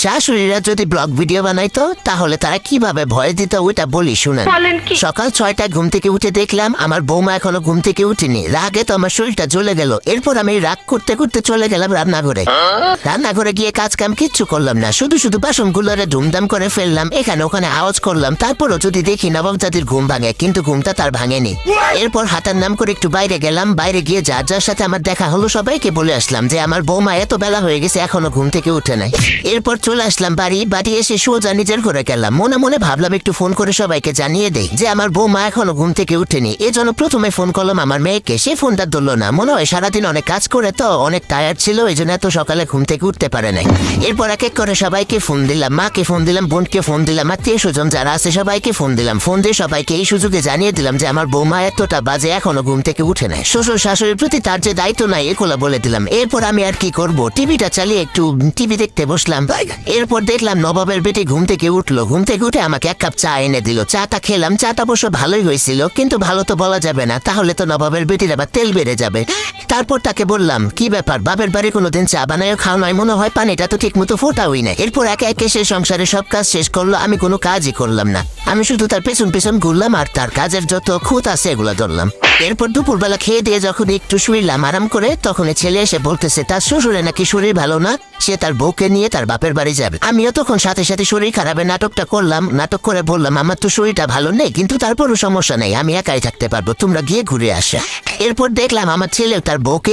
শাশুড়িরা যদি blog video বানাইতো তাহলে তারা কিভাবে ভয় দিত ওইটা বলি শুনেন। সকাল 6টায় ঘুম থেকে উঠে দেখলাম আমার বৌমা এখনো ঘুম থেকে উঠেনি। রাগে তো আমার শরীরটা জ্বলে গেল। এরপর আমি রাগ করতে করতে চলে গেলাম রান্নাঘরে। রান্নাঘরে গিয়ে কাজ কাম কিচ্ছু করলাম না, শুধু শুধু বাসনগুলোরে ধুমধাম করে ফেললাম, এখানে ওখানে আওয়াজ করলাম। তারপরও যদি দেখি নবজাতির ঘুম ভাঙে, কিন্তু ঘুমটা তার ভাঙেনি। এরপর হাতার নাম করে একটু বাইরে গেলাম। বাইরে গিয়ে যার যার সাথে আমার দেখা হলো সবাইকে বলে আসলাম যে আমার বৌমা এত বেলা হয়ে গেছে এখনো ঘুম থেকে উঠে নাই। এরপর চলে আসলাম বাড়ি এসে সোজা নিজের ঘরে গেলাম। মনে মনে ভাবলাম একটু ফোন করে সবাইকে জানিয়ে দেই যে আমার বৌমা এখনো ঘুম থেকে উঠেনি। এজন্য প্রথমে ফোন করলাম আমার মেয়েকে। সে ফোনটা ধরলো না, মনে হয় সারাদিন অনেক কাজ করে তো অনেক টায়ার্ড ছিল, এই জন্য এত সকালে ঘুম থেকে উঠতে পারে নাই। এরপর এক এক করে সবাইকে ফোন দিলাম, মাকে ফোন দিলাম, বোনকে ফোন দিলাম, আত্মীয় স্বজন যারা আছে সবাইকে ফোন দিলাম। ফোন দিয়ে সবাইকে এই সুযোগে জানিয়ে দিলাম যে আমার বৌমা এতটা বাজে এখনো ঘুম থেকে উঠে নাই। শ্বশুর শাশুড়ির প্রতি তার যে দায়িত্ব নাই এগুলো বলে দিলাম। এরপর আমি আর কি করব, টিভিটা চালিয়ে একটু টিভি দেখতে বসলাম। এরপর দেখলাম নবাবের বেটি ঘুম থেকে উঠলো। ঘুম থেকে উঠে আমাকে এক কাপ চা এনে দিল। চাটা খেলাম, চাটা অবশ্য ভালোই হয়েছিল, কিন্তু ভালো তো বলা যাবে না, তাহলে তো নবাবের বেটির আবার তেল বেড়ে যাবে। তারপর তাকে বললাম কি ব্যাপার, বাপের বাড়ি কোনোদিন চা বানায় খাওয়া নয়, মনে হয় পানিটা তো ঠিক মতো ফোটাওই না। এরপর একে একে সে সংসারে সব কাজ শেষ করলো, আমি কোনো কাজই করলাম না। আমি শুধু তার পেছন পেছন ঘুরলাম আর তার কাজের যত খুঁত আছে এগুলো ধরলাম। এরপর দুপুরবেলা খেয়ে দিয়ে যখন একটু শুইলাম আরাম করে, তখন ছেলে এসে বলতেছে তার শ্বশুরে নাকি শরীর ভালো না, সে তার বউকে নিয়ে তার বাপের বাড়ি যাবে। আমিও তখন সাথে সাথে শরীর খারাপের নাটকটা করলাম। নাটক করে বললাম আমার তো শরীরটা ভালো নেই, কিন্তু তারপরও সমস্যা নেই, আমি একাই থাকতে পারবো, তোমরা গিয়ে ঘুরে আসো। এরপর দেখলাম আমার ছেলে তার বউকে